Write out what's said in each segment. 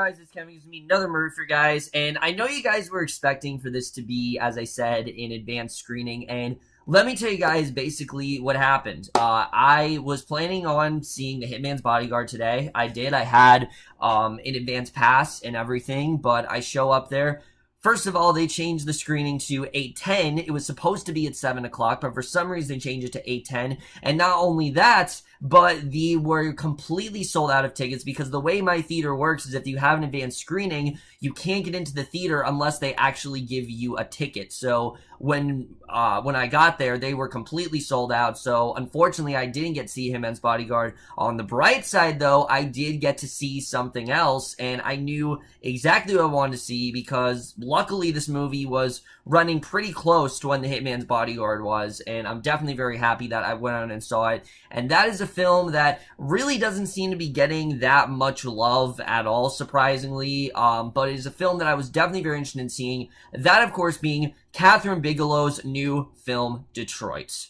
guys? It's Kevin. It's me, another movie for you guys. And I know you guys were expecting for this to be, as I said, an advanced screening. And let me tell you guys basically what happened. I was planning on seeing The Hitman's Bodyguard today. I did. I had an advance pass and everything, but I show up there. First of all, they changed the screening to 8:10. It was supposed to be at 7 o'clock, but for some reason they changed it to 8:10. And not only that, but they were completely sold out of tickets because the way my theater works is if you have an advanced screening, you can't get into the theater unless they actually give you a ticket. So when I got there, they were completely sold out. So unfortunately, I didn't get to see Hitman's Bodyguard. On the bright side, though, I did get to see something else, and I knew exactly what I wanted to see because luckily this movie was running pretty close to when The Hitman's Bodyguard was, and I'm definitely very happy that I went out and saw it. And that is a film that really doesn't seem to be getting that much love at all, surprisingly, but it is a film that I was definitely very interested in seeing. That, of course, being Kathryn Bigelow's new film, Detroit.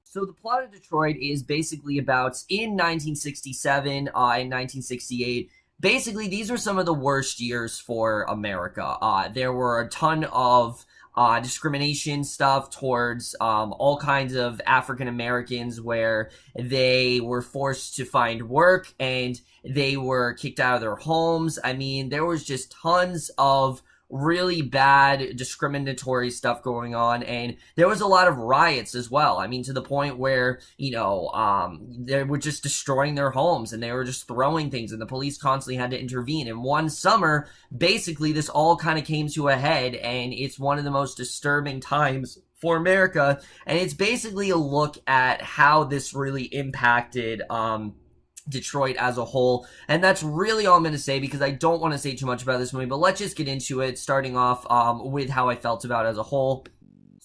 So the plot of Detroit is basically about in 1967 and 1968. Basically, these are some of the worst years for America. There were a ton of discrimination stuff towards all kinds of African Americans where they were forced to find work and they were kicked out of their homes. I mean, there was just tons of really bad discriminatory stuff going on, and there was a lot of riots as well. I mean, to the point where, they were just destroying their homes and they were just throwing things and the police constantly had to intervene. And one summer, basically, this all kind of came to a head, and it's one of the most disturbing times for America, and it's basically a look at how this really impacted Detroit as a whole. And that's really all I'm going to say because I don't want to say too much about this movie, but let's just get into it, starting off with how I felt about it as a whole.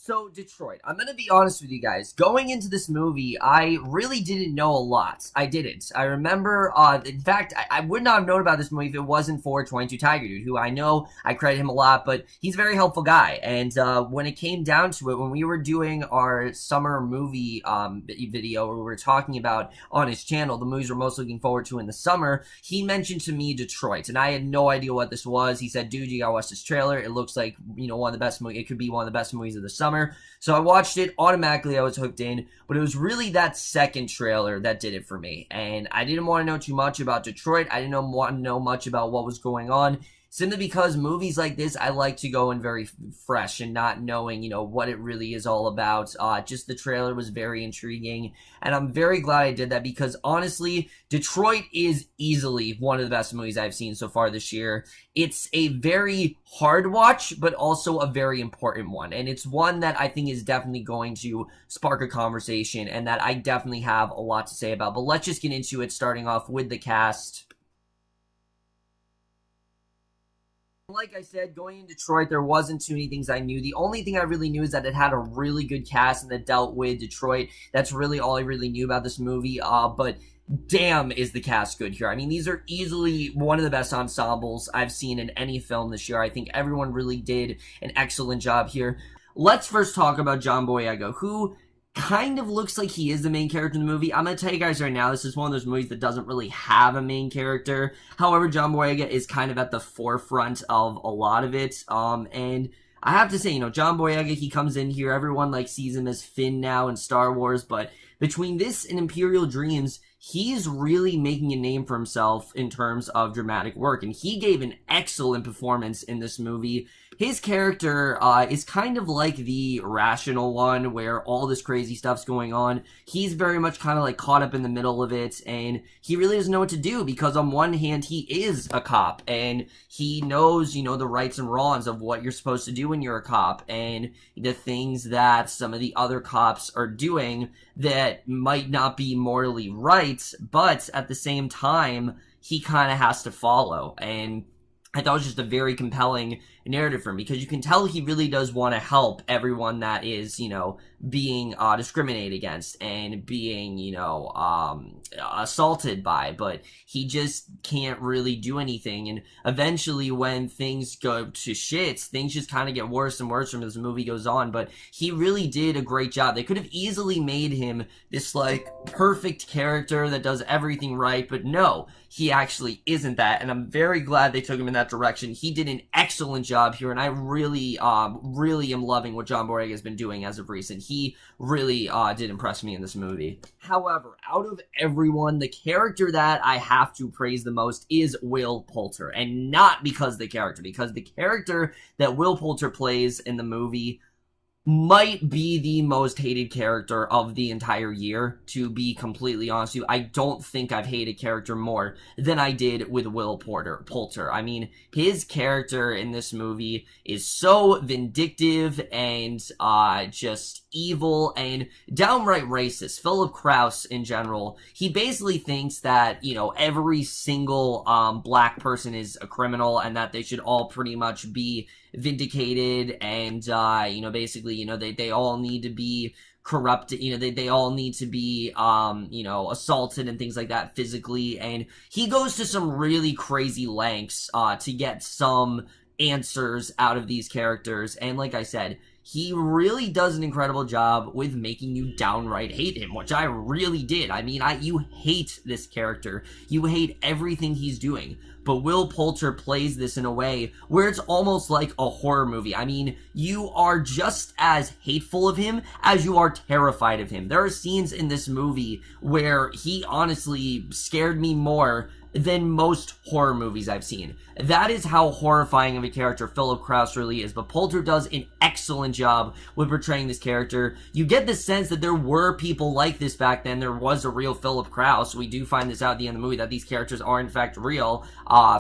So, Detroit, I'm going to be honest with you guys. Going into this movie, I really didn't know a lot. I didn't. I remember, in fact, I would not have known about this movie if it wasn't for 22 Tiger Dude, who I know I credit him a lot, but he's a very helpful guy. And when it came down to it, when we were doing our summer movie video where we were talking about on his channel, the movies we're most looking forward to in the summer, he mentioned to me Detroit, and I had no idea what this was. He said, dude, you gotta watch this trailer. It looks like, one of the best movies. It could be one of the best movies of the summer. So I watched it, automatically I was hooked in, but it was really that second trailer that did it for me. And I didn't want to know too much about Detroit. I didn't want to know much about what was going on, simply because movies like this, I like to go in very fresh and not knowing, what it really is all about. Just the trailer was very intriguing, and I'm very glad I did that because, honestly, Detroit is easily one of the best movies I've seen so far this year. It's a very hard watch, but also a very important one, and it's one that I think is definitely going to spark a conversation and that I definitely have a lot to say about. But let's just get into it, starting off with the cast. Like I said, going in Detroit, there wasn't too many things I knew. The only thing I really knew is that it had a really good cast and that dealt with Detroit. That's really all I really knew about this movie. But damn, is the cast good here. I mean, these are easily one of the best ensembles I've seen in any film this year. I think everyone really did an excellent job here. Let's first talk about John Boyega, who kind of looks like he is the main character in the movie. I'm going to tell you guys right now, this is one of those movies that doesn't really have a main character. However, John Boyega is kind of at the forefront of a lot of it. And I have to say, John Boyega, he comes in here, everyone sees him as Finn now in Star Wars, but between this and Imperial Dreams, he's really making a name for himself in terms of dramatic work, and he gave an excellent performance in this movie. His character is kind of like the rational one, where all this crazy stuff's going on. He's very much kind of caught up in the middle of it, and he really doesn't know what to do, because on one hand, he is a cop, and he knows, the rights and wrongs of what you're supposed to do when you're a cop, and the things that some of the other cops are doing that might not be morally right, but at the same time, he kind of has to follow. And I thought it was just a very compelling narrative for him, because you can tell he really does want to help everyone that is, being discriminated against and being, assaulted by, but he just can't really do anything. And eventually when things go to shits, things just kind of get worse and worse as the movie goes on. But he really did a great job. They could have easily made him this like perfect character that does everything right, but no, he actually isn't that, and I'm very glad they took him in that direction. He did an excellent job here, and I really am loving what John Boyega has been doing as of recent. He really did impress me in this movie. However, out of everyone, the character that I have to praise the most is Will Poulter, and not because the character that Will Poulter plays in the movie might be the most hated character of the entire year, to be completely honest with you. I don't think I've hated a character more than I did with Will Poulter. I mean, his character in this movie is so vindictive and just evil and downright racist. Philip Kraus in general, he basically thinks that, every single black person is a criminal and that they should all pretty much be vindicated, and basically they all need to be corrupted, they all need to be assaulted and things like that physically. And he goes to some really crazy lengths to get some answers out of these characters, and like I said, he really does an incredible job with making you downright hate him, which I really did. I mean, you hate this character. You hate everything he's doing. But Will Poulter plays this in a way where it's almost like a horror movie. I mean, you are just as hateful of him as you are terrified of him. There are scenes in this movie where he honestly scared me more than most horror movies I've seen. That is how horrifying of a character Philip Kraus really is, but Poulter does an excellent job with portraying this character. You get the sense that there were people like this back then. There was a real Philip Kraus. We do find this out at the end of the movie, that these characters are in fact real.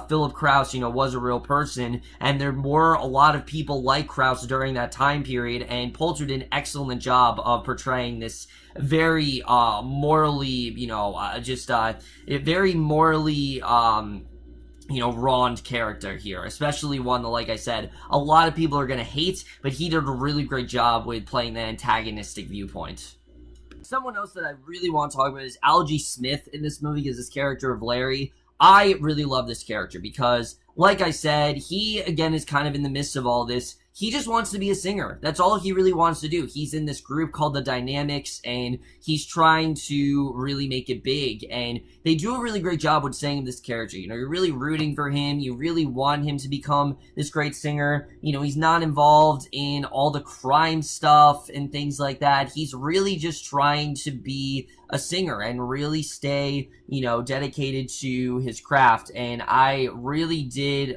Philip Kraus, was a real person, and there were a lot of people like Kraus during that time period, and Poulter did an excellent job of portraying this very morally, very morally wronged character here, especially one that, like I said, a lot of people are going to hate, but he did a really great job with playing the antagonistic viewpoint. Someone else that I really want to talk about is Algee Smith in this movie, because this character of Larry, I really love this character because, like I said, he, again, is kind of in the midst of all this. He just wants to be a singer. That's all he really wants to do. He's in this group called the Dynamics, and he's trying to really make it big. And they do a really great job with saying this character. You're really rooting for him. You really want him to become this great singer. He's not involved in all the crime stuff and things like that. He's really just trying to be a singer and really stay, dedicated to his craft. And I really did,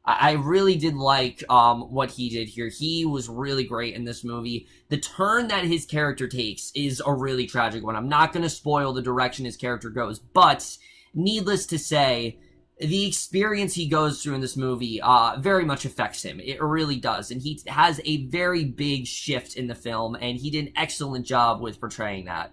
I really did like what he did here. He was really great in this movie. The turn that his character takes is a really tragic one. I'm not going to spoil the direction his character goes, but needless to say, the experience he goes through in this movie very much affects him. It really does, and he has a very big shift in the film, and he did an excellent job with portraying that.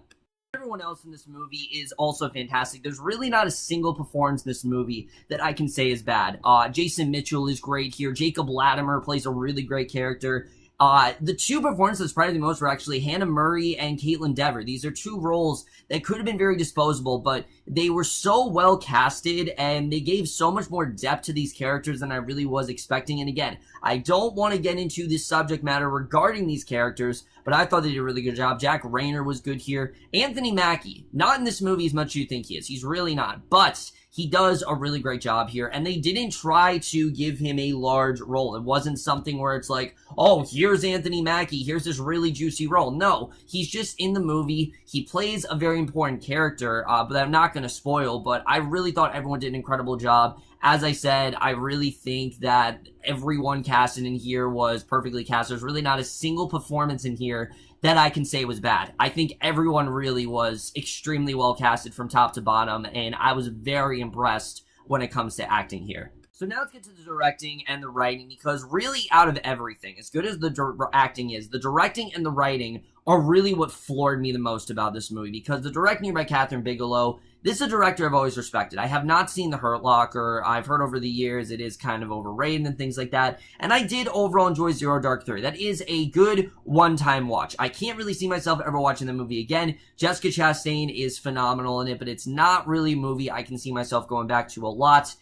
Everyone else in this movie is also fantastic. There's really not a single performance in this movie that I can say is bad. Jason Mitchell is great here. Jacob Latimore plays a really great character. The two performances that surprised me most were actually Hannah Murray and Kaitlyn Dever. These are two roles that could have been very disposable, but they were so well casted and they gave so much more depth to these characters than I really was expecting. And again, I don't want to get into this subject matter regarding these characters, but I thought they did a really good job. Jack Reynor was good here. Anthony Mackie, not in this movie as much as you think he is. He's really not, but he does a really great job here, and they didn't try to give him a large role. It wasn't something where it's like, oh, here's Anthony Mackie, here's this really juicy role. No, he's just in the movie. He plays a very important character, but I'm not going to spoil, but I really thought everyone did an incredible job. As I said, I really think that everyone casted in here was perfectly cast. There's really not a single performance in here that I can say was bad. I think everyone really was extremely well casted from top to bottom, and I was very impressed when it comes to acting here. So now let's get to the directing and the writing, because really out of everything, as good as the acting is, the directing and the writing are really what floored me the most about this movie, because the directing here by Kathryn Bigelow, this is a director I've always respected. I have not seen The Hurt Locker. I've heard over the years it is kind of overrated and things like that, and I did overall enjoy Zero Dark Thirty. That is a good one-time watch. I can't really see myself ever watching the movie again. Jessica Chastain is phenomenal in it, but it's not really a movie I can see myself going back to a lot.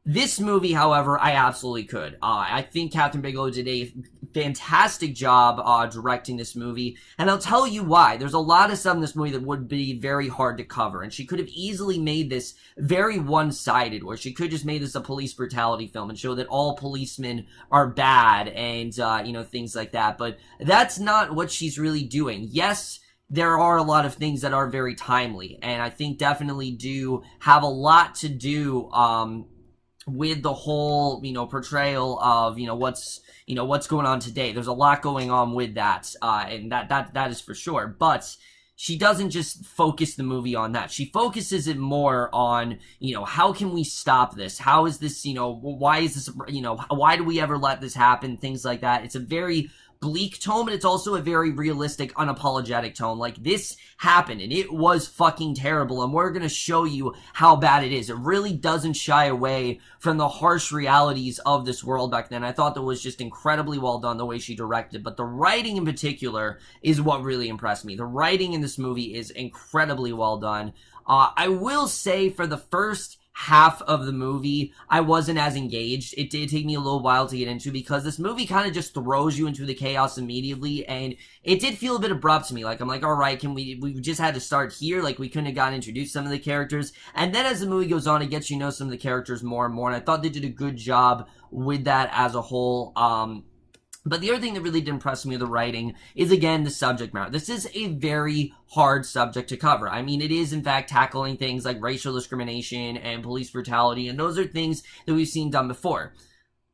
This movie, however, I absolutely could. I think Kathryn Bigelow did a fantastic job directing this movie, and I'll tell you why. There's a lot of stuff in this movie that would be very hard to cover, and she could have easily made this very one-sided, where she could just made this a police brutality film and show that all policemen are bad and, things like that, but that's not what she's really doing. Yes, there are a lot of things that are very timely, and I think definitely do have a lot to do, with the whole, portrayal of, what's going on today. There's a lot going on with that, and that is for sure. But she doesn't just focus the movie on that. She focuses it more on, how can we stop this? How is this, why is this, why do we ever let this happen? Things like that. It's a very bleak tone, but it's also a very realistic, unapologetic tone. Like, this happened, and it was fucking terrible, and we're gonna show you how bad it is. It really doesn't shy away from the harsh realities of this world back then. I thought that was just incredibly well done, the way she directed, but the writing in particular is what really impressed me. The writing in this movie is incredibly well done. I will say, for the first half of the movie, I wasn't as engaged. It did take me a little while to get into, because this movie kind of just throws you into the chaos immediately, and it did feel a bit abrupt to me. Like, I'm like, all right, we just had to start here. Like, we couldn't have gotten introduced to some of the characters, and then as the movie goes on, it gets some of the characters more and more, and I thought they did a good job with that as a whole. But the other thing that really did impress me with the writing is, again, the subject matter. This is a very hard subject to cover. I mean, it is, in fact, tackling things like racial discrimination and police brutality, and those are things that we've seen done before.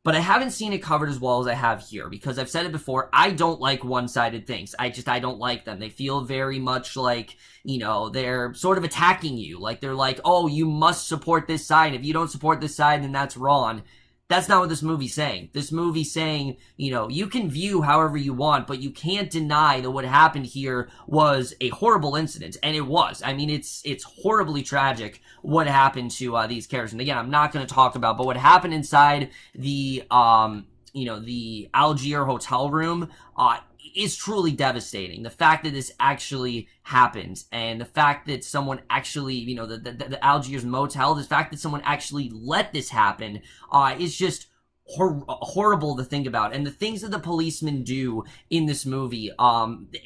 But I haven't seen it covered as well as I have here, because I've said it before, I don't like one-sided things. I don't like them. They feel very much like, they're sort of attacking you. Like, they're like, oh, you must support this side. If you don't support this side, then that's wrong. That's not what this movie's saying. This movie's saying, you can view however you want, but you can't deny that what happened here was a horrible incident. And it was. I mean, it's horribly tragic what happened to these characters. And again, I'm not going to talk about, but what happened inside the, the Algee hotel room, is truly devastating. The fact that this actually happened, and the fact that someone actually, the Algee's motel, the fact that someone actually let this happen, is just horrible to think about. And the things that the policemen do in this movie,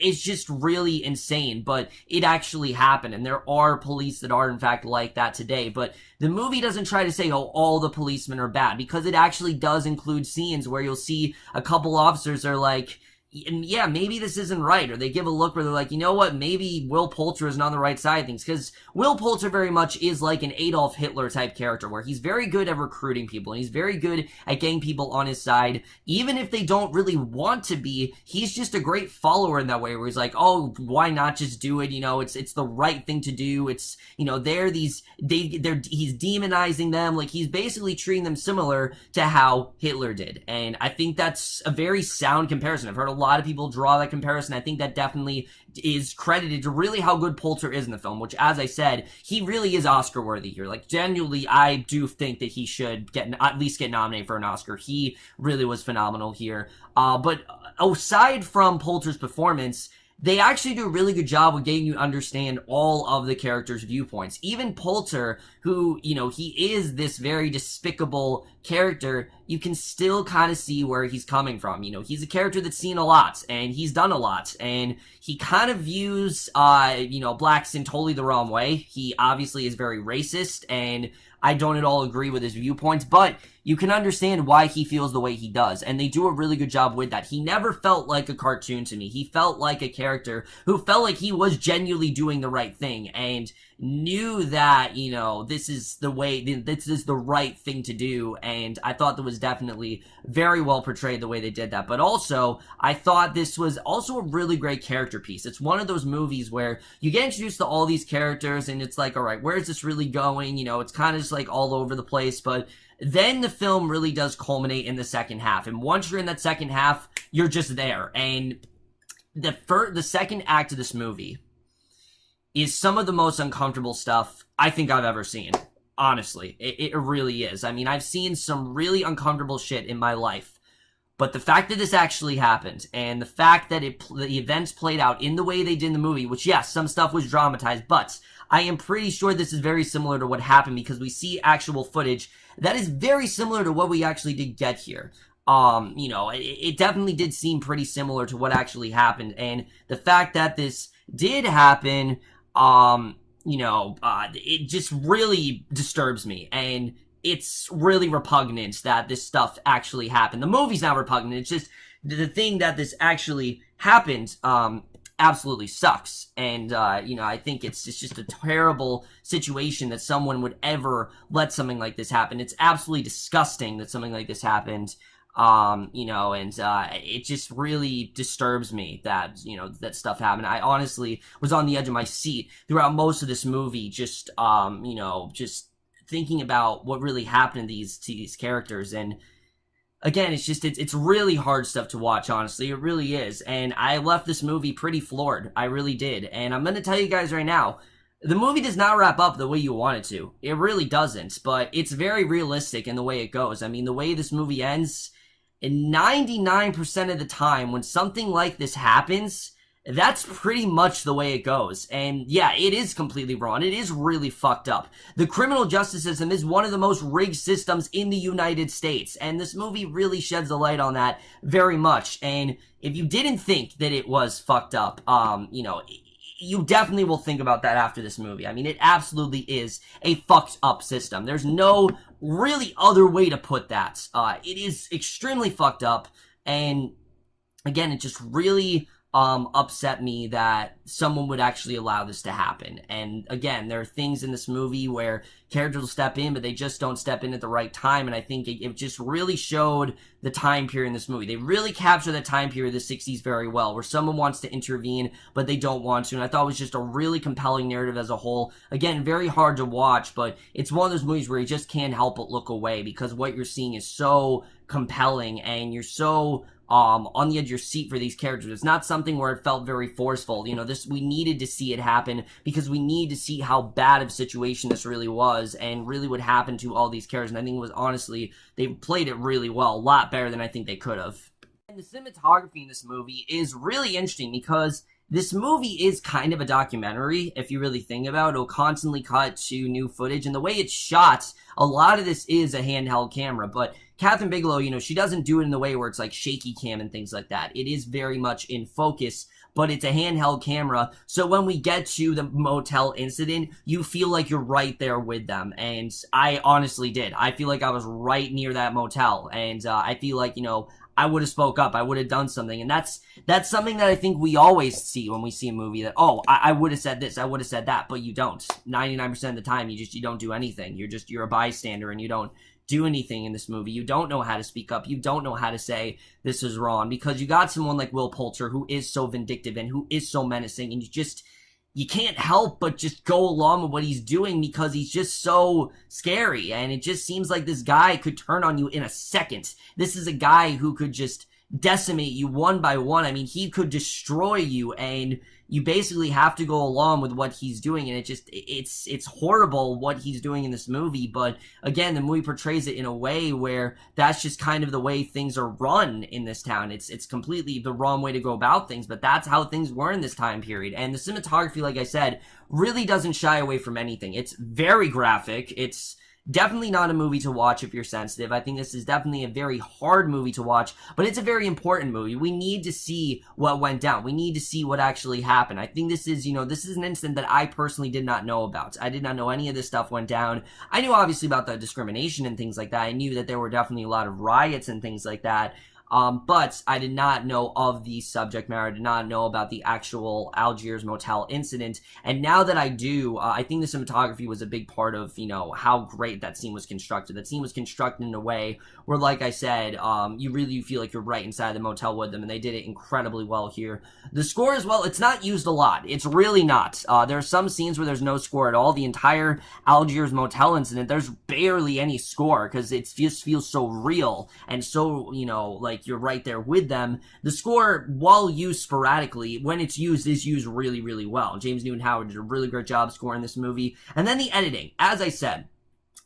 is just really insane, but it actually happened, and there are police that are in fact like that today. But the movie doesn't try to say, oh, all the policemen are bad, because it actually does include scenes where you'll see a couple officers are like, yeah, maybe this isn't right, or they give a look where they're like, you know what, maybe Will Poulter isn't on the right side of things, because Will Poulter very much is like an Adolf Hitler type character, where he's very good at recruiting people, and he's very good at getting people on his side, even if they don't really want to be. He's just a great follower in that way, where he's like, oh, why not just do it, it's the right thing to do, it's, he's demonizing them, like, he's basically treating them similar to how Hitler did, and I think that's a very sound comparison. I've heard a lot of people draw that comparison. I think that definitely is credited to really how good Poulter is in the film, which, as I said, he really is Oscar worthy here. Like, genuinely, I do think that he should at least get nominated for an Oscar. He really was phenomenal here. But aside from Poulter's performance, they actually do a really good job with getting you to understand all of the characters' viewpoints. Even Poulter, who, he is this very despicable character, you can still kind of see where he's coming from. He's a character that's seen a lot, and he's done a lot, and he kind of views, blacks in totally the wrong way. He obviously is very racist, and I don't at all agree with his viewpoints, but you can understand why he feels the way he does, and they do a really good job with that. He never felt like a cartoon to me. He felt like a character who felt like he was genuinely doing the right thing, and knew that, this is the right thing to do, and I thought that was definitely very well portrayed the way they did that. But also, I thought this was also a really great character piece. It's one of those movies where you get introduced to all these characters, and it's like, all right, where is this really going? It's kind of just like all over the place, but then the film really does culminate in the second half. And once you're in that second half, you're just there. And the second act of this movie is some of the most uncomfortable stuff I think I've ever seen. Honestly, it really is. I mean, I've seen some really uncomfortable shit in my life. But the fact that this actually happened, and the fact that the events played out in the way they did in the movie, which, yes, some stuff was dramatized, but I am pretty sure this is very similar to what happened, because we see actual footage that is very similar to what we actually did get here. You know, it definitely did seem pretty similar to what actually happened, and the fact that this did happen, you know, it just really disturbs me, and it's really repugnant that this stuff actually happened. The movie's not repugnant, it's just the thing that this actually happened, absolutely sucks. And, you know, I think it's just a terrible situation that someone would ever let something like this happen. It's absolutely disgusting that something like this happened. You know, and, it just really disturbs me that, you know, that stuff happened. I honestly was on the edge of my seat throughout most of this movie, just, you know, just thinking about what really happened to these characters. And again, it's really hard stuff to watch, honestly. It really is. And I left this movie pretty floored. I really did. And I'm going to tell you guys right now, the movie does not wrap up the way you want it to. It really doesn't. But it's very realistic in the way it goes. I mean, the way this movie ends, and 99% of the time when something like this happens, that's pretty much the way it goes. And yeah, it is completely wrong. It is really fucked up. The criminal justice system is one of the most rigged systems in the United States. And this movie really sheds a light on that very much. And if you didn't think that it was fucked up, you know, you definitely will think about that after this movie. I mean, it absolutely is a fucked up system. There's no really other way to put that. It is extremely fucked up. And again, it just really upset me that someone would actually allow this to happen. And again, there are things in this movie where characters will step in, but they just don't step in at the right time. And I think it just really showed the time period in this movie. They really capture the time period of the 60s very well, where someone wants to intervene, but they don't want to. And I thought it was just a really compelling narrative as a whole. Again, very hard to watch, but it's one of those movies where you just can't help but look away, because what you're seeing is so compelling, and you're so on the edge of your seat for these characters. It's not something where it felt very forceful. You know, we needed to see it happen, because we need to see how bad of a situation this really was, and really what happened to all these characters. And I think it was, honestly, they played it really well, a lot better than I think they could have. And the cinematography in this movie is really interesting, because this movie is kind of a documentary, if you really think about it. It'll constantly cut to new footage, and the way it's shot, a lot of this is a handheld camera, but Kathryn Bigelow, you know, she doesn't do it in the way where it's like shaky cam and things like that. It is very much in focus, but it's a handheld camera, so when we get to the motel incident, you feel like you're right there with them, and I honestly did. I feel like I was right near that motel, and I feel like, you know, I would have spoke up, I would have done something, and that's something that I think we always see when we see a movie, that, oh, I would have said this, I would have said that, but you don't. 99% of the time, you don't do anything. You're a bystander, and you don't do anything in this movie. You don't know how to speak up. You don't know how to say this is wrong, because you got someone like Will Poulter, who is so vindictive and who is so menacing, and you can't help but just go along with what he's doing, because he's just so scary, and it just seems like this guy could turn on you in a second. This is a guy who could just decimate you one by one. I mean, he could destroy you, and you basically have to go along with what he's doing, and it's horrible what he's doing in this movie. But again, the movie portrays it in a way where that's just kind of the way things are run in this town. It's completely the wrong way to go about things, but that's how things were in this time period. And the cinematography, like I said, really doesn't shy away from anything. It's very graphic. It's definitely not a movie to watch if you're sensitive. I think this is definitely a very hard movie to watch, but it's a very important movie. We need to see what went down. We need to see what actually happened. I think this is, you know, this is an incident that I personally did not know about. I did not know any of this stuff went down. I knew obviously about the discrimination and things like that. I knew that there were definitely a lot of riots and things like that. But I did not know of the subject matter. I did not know about the actual Algiers motel incident. And now that I do, I think the cinematography was a big part of, how great that scene was constructed. That scene was constructed in a way where, like I said, you really feel like you're right inside the motel with them, and they did it incredibly well here. The score as well, it's not used a lot. It's really not. There are some scenes where there's no score at all. The entire Algiers motel incident, there's barely any score because it just feels so real and so, like you're right there with them. The score, while used sporadically, when it's used, is used really, really well. James Newton Howard did a really great job scoring this movie. And then the editing, as I said,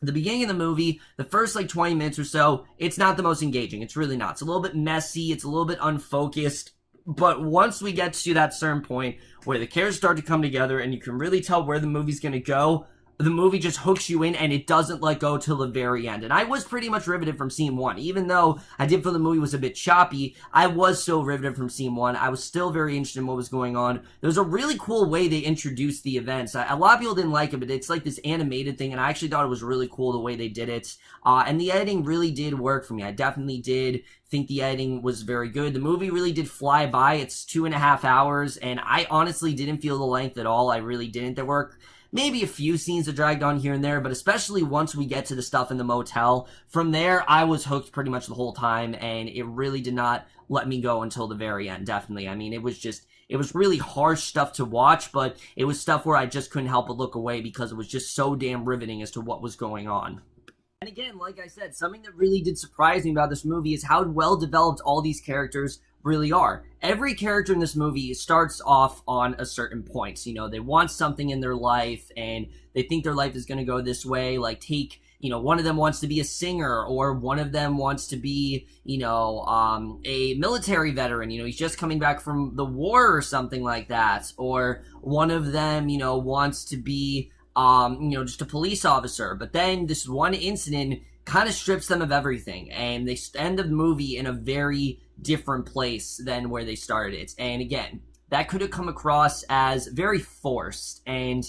the beginning of the movie, the first 20 minutes or so, it's not the most engaging. It's really not. It's a little bit messy. It's a little bit unfocused. But once we get to that certain point where the characters start to come together and you can really tell where the movie's going to go, the movie just hooks you in and it doesn't let go till the very end. And I was pretty much riveted from scene one. Even though I did feel the movie was a bit choppy, I was still riveted from scene one. I was still very interested in what was going on. There was a really cool way they introduced the events. A lot of people didn't like it, but it's like this animated thing, and I actually thought it was really cool the way they did it. And the editing really did work for me. I definitely did think the editing was very good. The movie really did fly by. It's 2.5 hours, and I honestly didn't feel the length at all. I really didn't. There were maybe a few scenes that dragged on here and there, but especially once we get to the stuff in the motel, from there, I was hooked pretty much the whole time, and it really did not let me go until the very end, definitely. I mean, it was really harsh stuff to watch, but it was stuff where I just couldn't help but look away because it was just so damn riveting as to what was going on. And again, like I said, something that really did surprise me about this movie is how well developed all these characters really are. Every character in this movie starts off on a certain point. They want something in their life and they think their life is going to go this way. Like take, one of them wants to be a singer, or one of them wants to be, a military veteran. He's just coming back from the war or something like that. Or one of them, wants to be, just a police officer. But then this one incident kind of strips them of everything, and they end the movie in a very different place than where they started it. And again, that could have come across as very forced and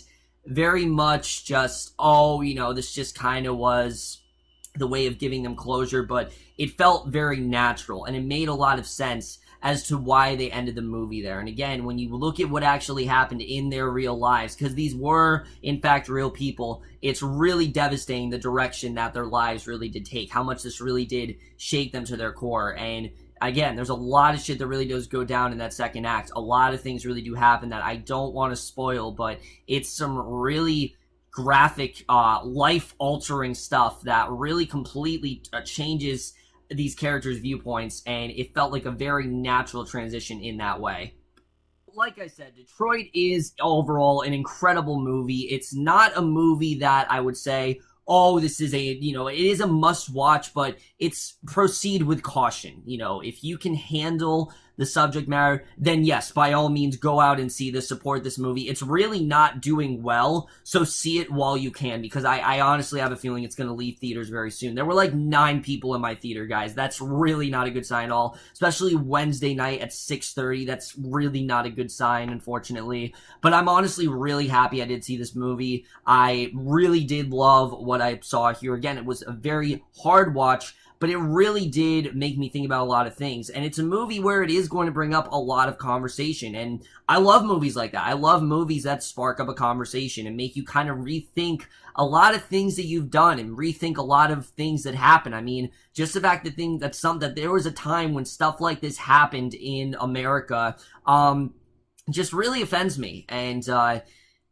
very much just, this just kind of was the way of giving them closure, but it felt very natural, and it made a lot of sense as to why they ended the movie there. And again, when you look at what actually happened in their real lives, because these were, in fact, real people, it's really devastating the direction that their lives really did take, how much this really did shake them to their core. And again, there's a lot of shit that really does go down in that second act. A lot of things really do happen that I don't want to spoil, but it's some really graphic, life-altering stuff that really completely changes these characters' viewpoints, and it felt like a very natural transition in that way. Like I said, Detroit is overall an incredible movie. It's not a movie that I would say, this is it is a must-watch, but it's proceed with caution. If you can handle the subject matter, then yes, by all means, go out and see this, support this movie. It's really not doing well, so see it while you can, because I honestly have a feeling it's going to leave theaters very soon. There were 9 people in my theater, guys. That's really not a good sign at all, especially Wednesday night at 6:30. That's really not a good sign, unfortunately. But I'm honestly really happy I did see this movie. I really did love what I saw here. Again, it was a very hard watch, but it really did make me think about a lot of things. And it's a movie where it is going to bring up a lot of conversation. And I love movies like that. I love movies that spark up a conversation and make you kind of rethink a lot of things that you've done and rethink a lot of things that happen. I mean, just the fact that there was a time when stuff like this happened in America, just really offends me. And,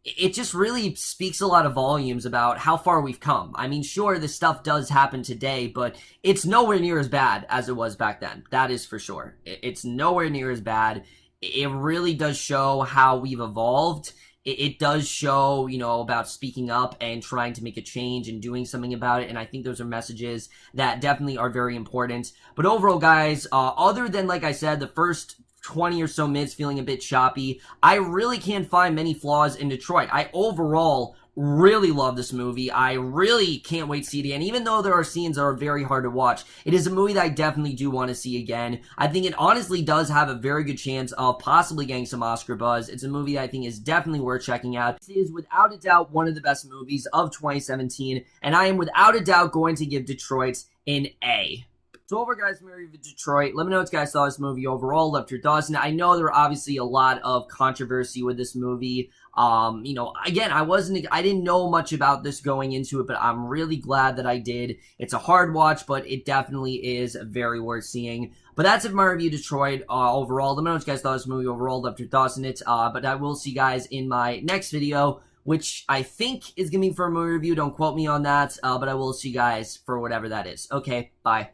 it just really speaks a lot of volumes about how far we've come. I mean, sure, this stuff does happen today, but it's nowhere near as bad as it was back then. That is for sure. It's nowhere near as bad. It really does show how we've evolved. It does show, about speaking up and trying to make a change and doing something about it. And I think those are messages that definitely are very important. But overall, guys, other than, like I said, the first 20 or so minutes feeling a bit choppy, I really can't find many flaws in Detroit. I overall really love this movie. I really can't wait to see it again. Even though there are scenes that are very hard to watch, it is a movie that I definitely do want to see again. I think it honestly does have a very good chance of possibly getting some Oscar buzz. It's a movie that I think is definitely worth checking out. This is without a doubt one of the best movies of 2017, and I am without a doubt going to give Detroit an A. So over, guys, my review of Detroit. Let me know what you guys thought of this movie overall. Left your thoughts. And I know there were obviously a lot of controversy with this movie. Again, I didn't know much about this going into it, but I'm really glad that I did. It's a hard watch, but it definitely is very worth seeing. But that's it for my review of Detroit overall. Let me know what you guys thought of this movie overall. Left your thoughts on it. But I will see you guys in my next video, which I think is going to be for a movie review. Don't quote me on that, but I will see you guys for whatever that is. Okay, bye.